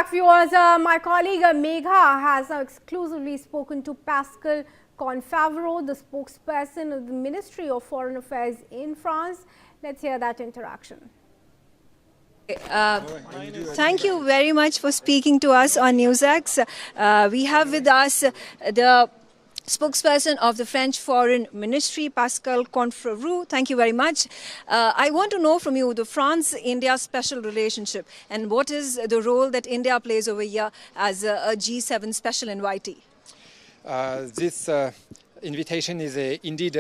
back, viewers. My colleague Megha has exclusively spoken to Pascal Confavreux, the spokesperson of the Ministry of Foreign Affairs in France. Let's hear that interaction. Thank you very much for speaking to us on NewsX. We have with us the spokesperson of the French Foreign Ministry, Pascal Confavreux. Thank you very much. I want to know from you the France-India special relationship and what is the role that India plays over here as a G7 special invitee. This invitation is indeed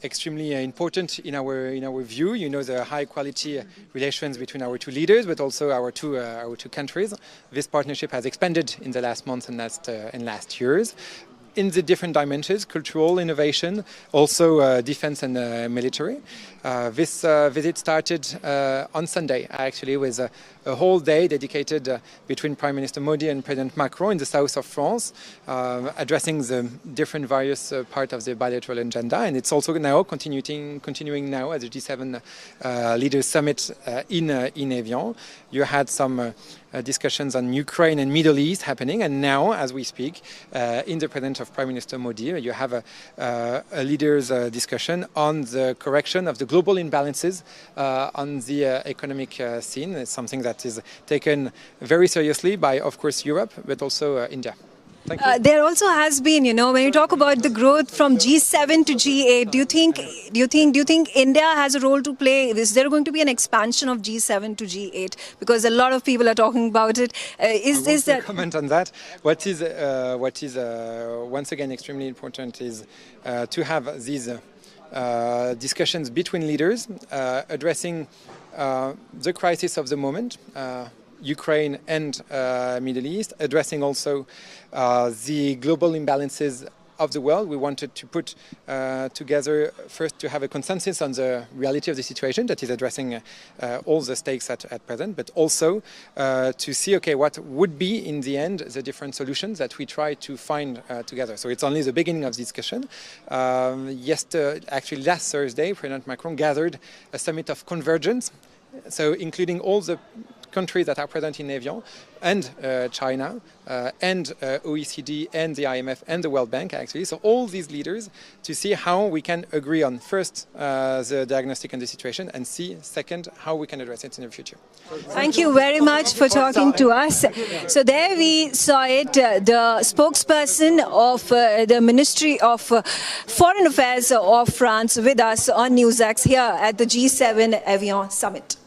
extremely important in our view. You know, the high quality relations between our two leaders, but also our two countries. This partnership has expanded in the last months and last years in the different dimensions: cultural, innovation, also defense and military. This visit started on Sunday, actually, with a whole day dedicated between Prime Minister Modi and President Macron in the south of France, addressing the different various parts of the bilateral agenda. And it's also now continuing now at the G7 Leaders Summit in Evian. You had some discussions on Ukraine and Middle East happening, and now, as we speak, in the presence of Prime Minister Modi, you have a leaders' discussion on the correction of the global imbalances on the economic scene. It's something that is taken very seriously by, of course, Europe, but also India. Thank you. There also has been, you know, when you talk about the growth from G7 to G8, do you think India has a role to play? Is there going to be an expansion of G7 to G8? Because a lot of people are talking about it. Is that comment on that? What is once again extremely important is to have these discussions between leaders addressing the crisis of the moment. Ukraine and Middle East, addressing also the global imbalances of the world. We wanted to put together, first, to have a consensus on the reality of the situation that is addressing all the stakes at present, but also to see, okay, what would be in the end the different solutions that we try to find together. So it's only the beginning of the discussion. Actually last Thursday, President Macron gathered a summit of convergence, so including all the countries that are present in Evian, and China, and OECD, and the IMF, and the World Bank, actually. So all these leaders to see how we can agree on, first, the diagnostic and the situation, and see, second, how we can address it in the future. Thank you very much for talking to us. So there we saw it, the spokesperson of the Ministry of Foreign Affairs of France with us on NewsX here at the G7 Evian Summit.